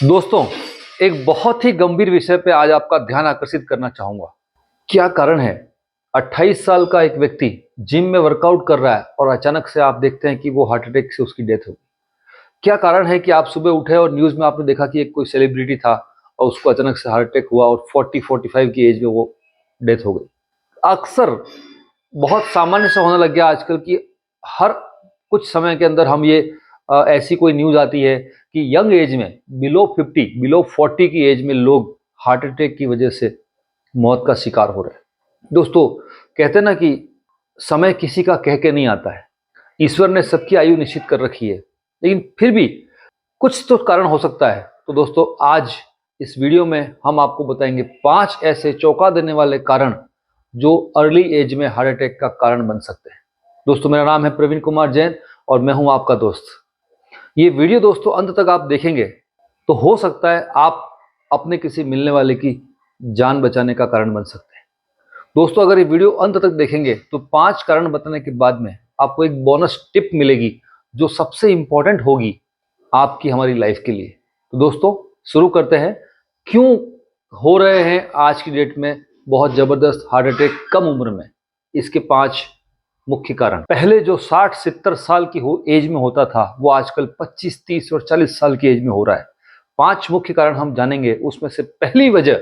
दोस्तों, एक बहुत ही गंभीर विषय पे आज आपका ध्यान आकर्षित करना चाहूंगा। क्या कारण है 28 साल का एक व्यक्ति जिम में वर्कआउट कर रहा है और अचानक से आप देखते हैं कि वो हार्ट अटैक से उसकी डेथ हो गई। क्या कारण है कि आप सुबह उठे और न्यूज में आपने देखा कि एक कोई सेलिब्रिटी था और उसको अचानक से हार्ट अटैक हुआ और 40-45 की एज में वो डेथ हो गई। अक्सर बहुत सामान्य से होने लग गया आजकल कि हर कुछ समय के अंदर हम ये ऐसी कोई न्यूज आती है कि यंग एज में बिलो 40 की एज में लोग हार्ट अटैक की वजह से मौत का शिकार हो रहे हैं। दोस्तों, कहते हैं ना कि समय किसी का कह के नहीं आता है। ईश्वर ने सबकी आयु निश्चित कर रखी है, लेकिन फिर भी कुछ तो कारण हो सकता है। तो दोस्तों, आज इस वीडियो में हम आपको बताएंगे 5 ऐसे चौंका देने वाले कारण जो अर्ली एज में हार्ट अटैक का कारण बन सकते हैं। दोस्तों, मेरा नाम है प्रवीण कुमार जैन और मैं हूं आपका दोस्त। ये वीडियो दोस्तों अंत तक आप देखेंगे तो हो सकता है आप अपने किसी मिलने वाले की जान बचाने का कारण बन सकते हैं। दोस्तों, अगर ये वीडियो अंत तक देखेंगे तो 5 कारण बताने के बाद में आपको एक बोनस टिप मिलेगी जो सबसे इंपॉर्टेंट होगी आपकी हमारी लाइफ के लिए। तो दोस्तों, शुरू करते हैं। क्यों हो रहे हैं आज की डेट में बहुत जबरदस्त हार्ट अटैक कम उम्र में? इसके 5 मुख्य कारण। पहले जो 60-70 साल की एज में होता था वो आजकल 25, 30 और 40 साल की एज में हो रहा है। 5 मुख्य कारण हम जानेंगे। उसमें से पहली वजह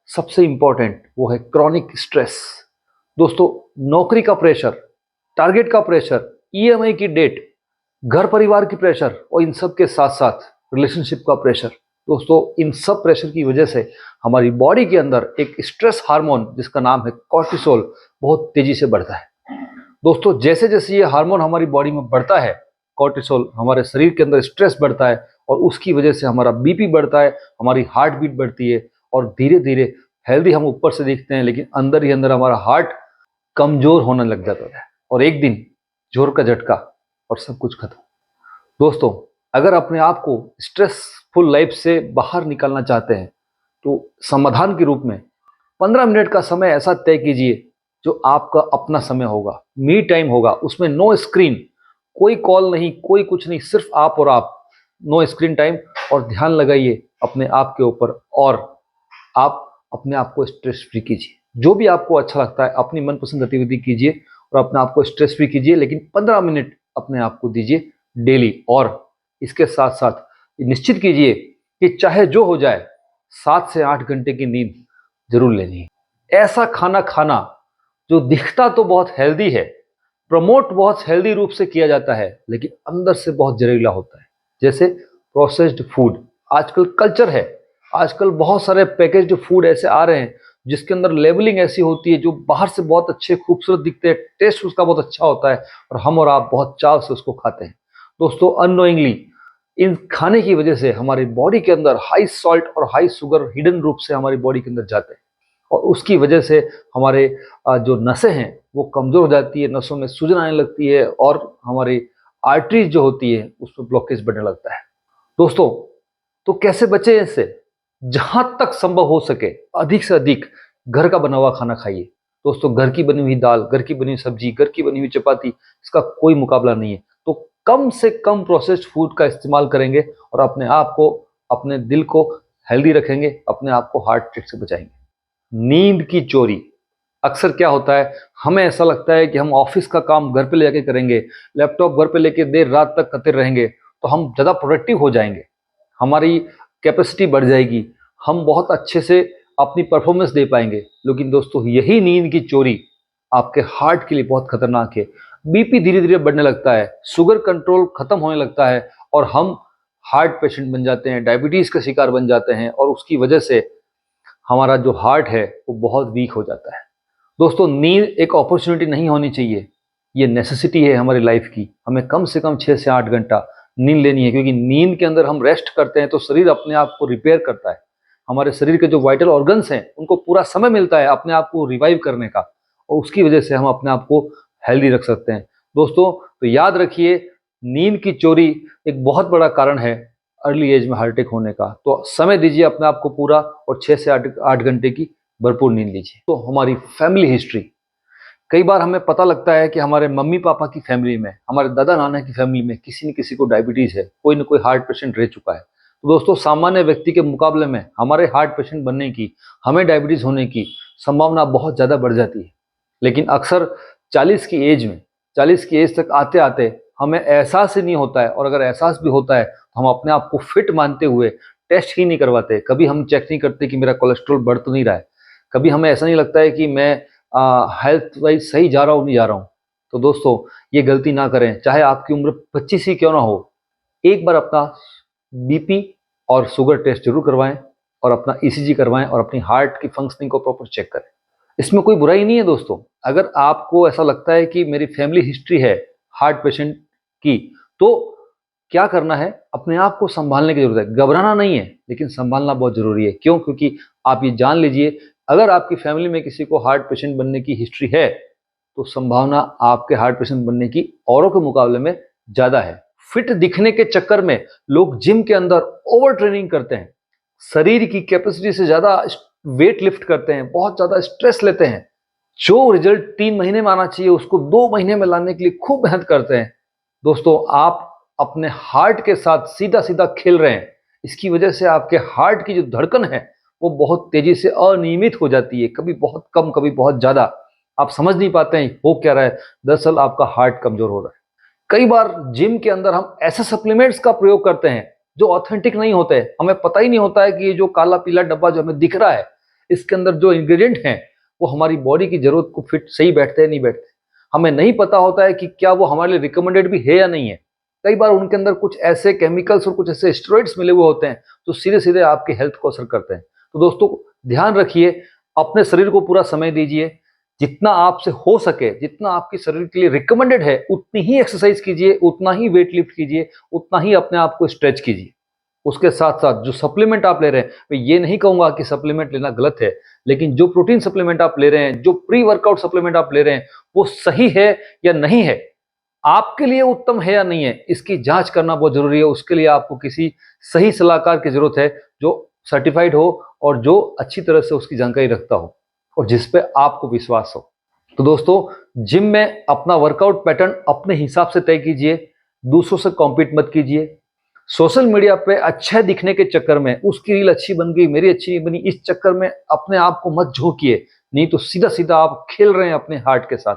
सबसे इंपॉर्टेंट वो है क्रॉनिक स्ट्रेस। दोस्तों, नौकरी का प्रेशर, टारगेट का प्रेशर, ईएमआई की डेट, घर परिवार की प्रेशर और इन सब के साथ साथ रिलेशनशिप का प्रेशर। दोस्तों, इन सब प्रेशर की वजह से हमारी बॉडी के अंदर एक स्ट्रेस हार्मोन जिसका नाम है कॉर्टिसोल बहुत तेजी से बढ़ता है। दोस्तों, जैसे जैसे ये हार्मोन हमारी बॉडी में बढ़ता है, कॉर्टिसोल, हमारे शरीर के अंदर स्ट्रेस बढ़ता है और उसकी वजह से हमारा बीपी बढ़ता है, हमारी हार्ट बीट बढ़ती है और धीरे धीरे हेल्दी हम ऊपर से दिखते हैं, लेकिन अंदर ही अंदर हमारा हार्ट कमजोर होने लग जाता है और एक दिन जोर का झटका और सब कुछ खत्म। दोस्तों, अगर अपने आप को स्ट्रेसफुल लाइफ से बाहर निकालना चाहते हैं तो समाधान के रूप में 15 मिनट का समय ऐसा तय कीजिए जो आपका अपना समय होगा, मी टाइम होगा। उसमें नो स्क्रीन, कोई कॉल नहीं, कोई कुछ नहीं, सिर्फ आप और आप। नो स्क्रीन टाइम और ध्यान लगाइए अपने आप के ऊपर और आप अपने आप को स्ट्रेस फ्री कीजिए। जो भी आपको अच्छा लगता है अपनी मनपसंद गतिविधि कीजिए और अपने आप को स्ट्रेस फ्री कीजिए, लेकिन 15 मिनट अपने आप को दीजिए डेली। और इसके साथ साथ निश्चित कीजिए कि चाहे जो हो जाए 7 से 8 घंटे की नींद जरूर लेनी है। ऐसा खाना खाना जो दिखता तो बहुत हेल्दी है, प्रमोट बहुत हेल्दी रूप से किया जाता है, लेकिन अंदर से बहुत जहरीला होता है, जैसे प्रोसेस्ड फूड आजकल कल्चर है। आजकल बहुत सारे पैकेज्ड फूड ऐसे आ रहे हैं जिसके अंदर लेबलिंग ऐसी होती है जो बाहर से बहुत अच्छे खूबसूरत दिखते हैं, टेस्ट उसका बहुत अच्छा होता है और हम और आप बहुत चाव से उसको खाते हैं। दोस्तों, अननोइंगली इन खाने की वजह से हमारी बॉडी के अंदर हाई सॉल्ट और हाई शुगर हिडन रूप से हमारी बॉडी के अंदर जाते हैं और उसकी वजह से हमारे जो नसें हैं वो कमज़ोर हो जाती है, नसों में सूजन आने लगती है और हमारी आर्टरीज जो होती है उसमें ब्लॉकेज बढ़ने लगता है। दोस्तों, तो कैसे बचें इससे? जहां तक संभव हो सके अधिक से अधिक घर का बना हुआ खाना खाइए। दोस्तों, घर की बनी हुई दाल, घर की बनी हुई सब्जी, घर की बनी हुई चपाती, इसका कोई मुकाबला नहीं है। तो कम से कम प्रोसेस्ड फूड का इस्तेमाल करेंगे और अपने आप को, अपने दिल को हेल्दी रखेंगे, अपने आप को हार्ट अटैक से बचाएंगे। नींद की चोरी। अक्सर क्या होता है, हमें ऐसा लगता है कि हम ऑफिस का काम घर पे लेके करेंगे, लैपटॉप घर पे लेके देर रात तक करते रहेंगे तो हम ज़्यादा प्रोडक्टिव हो जाएंगे, हमारी कैपेसिटी बढ़ जाएगी, हम बहुत अच्छे से अपनी परफॉर्मेंस दे पाएंगे। लेकिन दोस्तों, यही नींद की चोरी आपके हार्ट के लिए बहुत खतरनाक है। बीपी धीरे धीरे बढ़ने लगता है, शुगर कंट्रोल खत्म होने लगता है और हम हार्ट पेशेंट बन जाते हैं, डायबिटीज़ का शिकार बन जाते हैं और उसकी वजह से हमारा जो हार्ट है वो बहुत वीक हो जाता है। दोस्तों, नींद एक अपॉर्चुनिटी नहीं होनी चाहिए, ये नेसेसिटी है हमारी लाइफ की। हमें कम से कम 6 से 8 घंटा नींद लेनी है, क्योंकि नींद के अंदर हम रेस्ट करते हैं तो शरीर अपने आप को रिपेयर करता है। हमारे शरीर के जो वाइटल ऑर्गन्स हैं उनको पूरा समय मिलता है अपने आप को रिवाइव करने का और उसकी वजह से हम अपने आप को हेल्दी रख सकते हैं। दोस्तों, तो याद रखिए, नींद की चोरी एक बहुत बड़ा कारण है अर्ली एज में हार्ट अटैक होने का। तो समय दीजिए अपने आप को पूरा और 6 से 8 घंटे की भरपूर नींद लीजिए। तो हमारी फैमिली हिस्ट्री, कई बार हमें पता लगता है कि हमारे मम्मी पापा की फैमिली में, हमारे दादा नाना की फैमिली में किसी न किसी को डायबिटीज है, कोई ना कोई हार्ट पेशेंट रह चुका है। तो दोस्तों सामान्य व्यक्ति के मुकाबले में हमारे हार्ट पेशेंट बनने की, हमें डायबिटीज होने की संभावना बहुत ज़्यादा बढ़ जाती है। लेकिन अक्सर 40 की एज तक आते आते हमें एहसास ही नहीं होता है, और अगर एहसास भी होता है तो हम अपने आप को फिट मानते हुए टेस्ट ही नहीं करवाते। कभी हम चेक नहीं करते कि मेरा कोलेस्ट्रॉल बढ़ तो नहीं रहा है, कभी हमें ऐसा नहीं लगता है कि मैं हेल्थ वाइज सही जा रहा हूँ नहीं जा रहा हूँ। तो दोस्तों ये गलती ना करें, चाहे आपकी उम्र 25 ही क्यों ना हो, एक बार अपना बीपी और शुगर टेस्ट जरूर करवाएं और अपना ईसीजी करवाएं और अपनी हार्ट की फंक्शनिंग को प्रॉपर चेक करें। इसमें कोई बुराई नहीं है दोस्तों। अगर आपको ऐसा लगता है कि मेरी फैमिली हिस्ट्री है हार्ट पेशेंट की, तो क्या करना है, अपने आप को संभालने की जरूरत है। घबराना नहीं है, लेकिन संभालना बहुत जरूरी है। क्यों? क्योंकि आप ये जान लीजिए, अगर आपकी फैमिली में किसी को हार्ट पेशेंट बनने की हिस्ट्री है तो संभावना आपके हार्ट पेशेंट बनने की औरों के मुकाबले में ज्यादा है। फिट दिखने के चक्कर में लोग जिम के अंदर ओवर ट्रेनिंग करते हैं, शरीर की कैपेसिटी से ज्यादा वेट लिफ्ट करते हैं, बहुत ज्यादा स्ट्रेस लेते हैं। जो रिजल्ट 3 महीने में आना चाहिए उसको 2 महीने में लाने के लिए खूब मेहनत करते हैं। दोस्तों आप अपने हार्ट के साथ सीधा सीधा खेल रहे हैं। इसकी वजह से आपके हार्ट की जो धड़कन है वो बहुत तेजी से अनियमित हो जाती है, कभी बहुत कम कभी बहुत ज्यादा। आप समझ नहीं पाते हैं हो क्या रहा है, दरअसल आपका हार्ट कमजोर हो रहा है। कई बार जिम के अंदर हम ऐसे सप्लीमेंट्स का प्रयोग करते हैं जो ऑथेंटिक नहीं होते। हमें पता ही नहीं होता है कि ये जो काला पीला डब्बा जो हमें दिख रहा है, इसके अंदर जो इंग्रेडिएंट हैं वो हमारी बॉडी की जरूरत को फिट सही बैठते हैं नहीं बैठते। हमें नहीं पता होता है कि क्या वो हमारे लिए रिकमेंडेड भी है या नहीं है। कई बार उनके अंदर कुछ ऐसे केमिकल्स और कुछ ऐसे स्टेरॉइड्स मिले हुए होते हैं जो सीधे सीधे आपकी हेल्थ को असर करते हैं। तो दोस्तों ध्यान रखिए, अपने शरीर को पूरा समय दीजिए, जितना आपसे हो सके, जितना आपके शरीर के लिए रिकमेंडेड है उतनी ही एक्सरसाइज कीजिए, उतना ही वेट लिफ्ट कीजिए, उतना ही अपने आप को स्ट्रेच कीजिए। उसके साथ साथ जो सप्लीमेंट आप ले रहे हैं, मैं ये नहीं कहूंगा कि सप्लीमेंट लेना गलत है, लेकिन जो प्रोटीन सप्लीमेंट आप ले रहे हैं, जो प्री वर्कआउट सप्लीमेंट आप ले रहे हैं, वो सही है या नहीं है, आपके लिए उत्तम है या नहीं है, इसकी जांच करना बहुत जरूरी है। उसके लिए आपको किसी सही सलाहकार की जरूरत है जो सर्टिफाइड हो और जो अच्छी तरह से उसकी जानकारी रखता हो और जिस पे आपको विश्वास हो। तो दोस्तों जिम में अपना वर्कआउट पैटर्न अपने हिसाब से तय कीजिए, दूसरों से कॉम्पीट मत कीजिए। सोशल मीडिया पे अच्छा दिखने के चक्कर में, उसकी रील अच्छी बन गई मेरी अच्छी नहीं बनी, इस चक्कर में अपने आप को मत झोंकिए। नहीं तो सीधा सीधा आप खेल रहे हैं अपने हार्ट के साथ।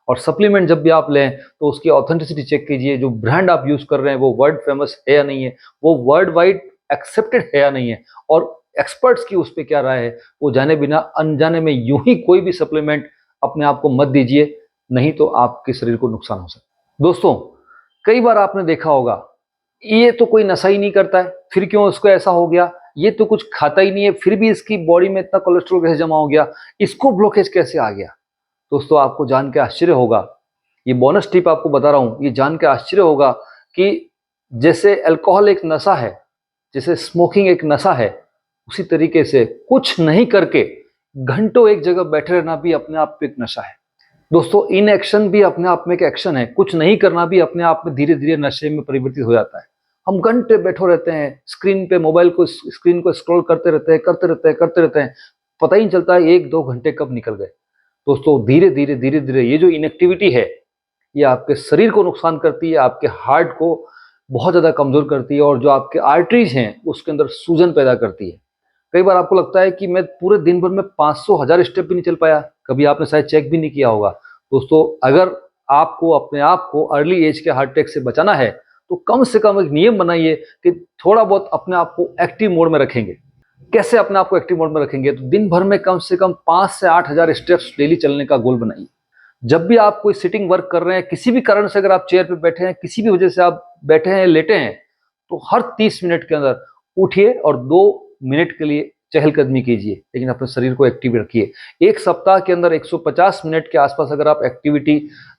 और सप्लीमेंट जब भी आप लें तो उसकी ऑथेंटिसिटी चेक कीजिए, जो ब्रांड आप यूज कर रहे हैं वो वर्ल्ड फेमस है या नहीं है, वो वर्ल्ड वाइड एक्सेप्टेड है या नहीं है, और एक्सपर्ट्स की उस पर क्या राय है, वो जाने बिना अनजाने में यूं ही कोई भी सप्लीमेंट अपने आप को मत दीजिए, नहीं तो आपके शरीर को नुकसान हो सकता है। दोस्तों कई बार आपने देखा होगा, ये तो कोई नशा ही नहीं करता है फिर क्यों उसको ऐसा हो गया, ये तो कुछ खाता ही नहीं है फिर भी इसकी बॉडी में इतना कोलेस्ट्रॉल कैसे जमा हो गया, इसको ब्लॉकेज कैसे आ गया। दोस्तों आपको जान के आश्चर्य होगा, ये बोनस टिप आपको बता रहा हूं, ये जान के आश्चर्य होगा कि जैसे अल्कोहल एक नशा है, जैसे स्मोकिंग एक नशा है, उसी तरीके से कुछ नहीं करके घंटों एक जगह बैठे रहना भी अपने आप में एक नशा है। दोस्तों इन एक्शन भी अपने आप में एक एक्शन है, कुछ नहीं करना भी अपने आप में धीरे धीरे नशे में परिवर्तित हो जाता है। हम घंटे बैठे रहते हैं स्क्रीन पे, मोबाइल को स्क्रीन को स्क्रॉल करते रहते हैं करते रहते हैं, पता ही नहीं चलता है 1-2 घंटे कब निकल गए। दोस्तों धीरे धीरे ये जो इनएक्टिविटी है ये आपके शरीर को नुकसान करती है, आपके हार्ट को बहुत ज़्यादा कमज़ोर करती है, और जो आपके आर्टरीज हैं उसके अंदर सूजन पैदा करती है। कई बार आपको लगता है कि मैं पूरे दिन भर में 500-1000 स्टेप भी नहीं चल पाया, कभी आपने शायद चेक भी नहीं किया होगा। दोस्तों अगर आपको अपने आप को अर्ली एज के हार्ट अटैक से बचाना है तो कम से कम एक नियम बनाइए कि थोड़ा बहुत अपने आप को एक्टिव मोड में रखेंगे। कैसे अपने आप को एक्टिव मोड में रखेंगे, तो दिन भर में कम से कम 5 से 8 हज़ार स्टेप्स डेली चलने का गोल बनाइए। जब भी आप कोई सिटिंग वर्क कर रहे हैं, किसी भी कारण से अगर आप चेयर पे बैठे हैं, किसी भी वजह से आप बैठे हैं लेटे हैं, तो हर 30 मिनट के अंदर उठिए और 2 मिनट के लिए चहलकदमी कीजिए, लेकिन अपने शरीर को एक्टिव रखिए। एक सप्ताह के अंदर 150 मिनट के आसपास अगर आप एक्टिविटी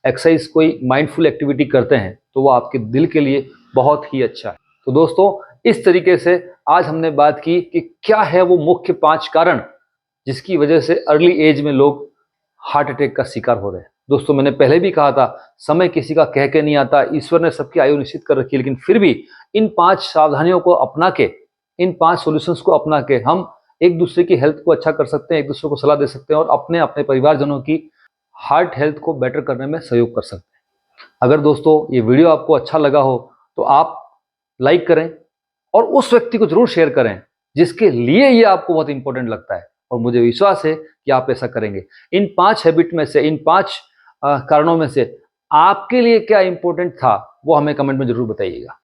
एक्सरसाइज कोई माइंडफुल एक्टिविटी करते हैं तो वो आपके दिल के लिए बहुत ही अच्छा है। तो दोस्तों इस तरीके से आज हमने बात की कि क्या है वो मुख्य 5 कारण जिसकी वजह से अर्ली एज में लोग हार्ट अटैक का शिकार हो रहे हैं। दोस्तों मैंने पहले भी कहा था, समय किसी का कह के नहीं आता, ईश्वर ने सबकी आयु निश्चित कर रखी है, लेकिन फिर भी इन 5 सावधानियों को अपना के, इन 5 सॉल्यूशंस को अपना के हम एक दूसरे की हेल्थ को अच्छा कर सकते हैं, एक दूसरे को सलाह दे सकते हैं और अपने अपने परिवारजनों की हार्ट हेल्थ को बेटर करने में सहयोग कर सकते हैं। अगर दोस्तों ये वीडियो आपको अच्छा लगा हो तो आप लाइक करें, और उस व्यक्ति को जरूर शेयर करें जिसके लिए ये आपको बहुत इंपॉर्टेंट लगता है, और मुझे विश्वास है कि आप ऐसा करेंगे। इन 5 हैबिट में से, इन 5 कारणों में से आपके लिए क्या इंपॉर्टेंट था वो हमें कमेंट में जरूर बताइएगा।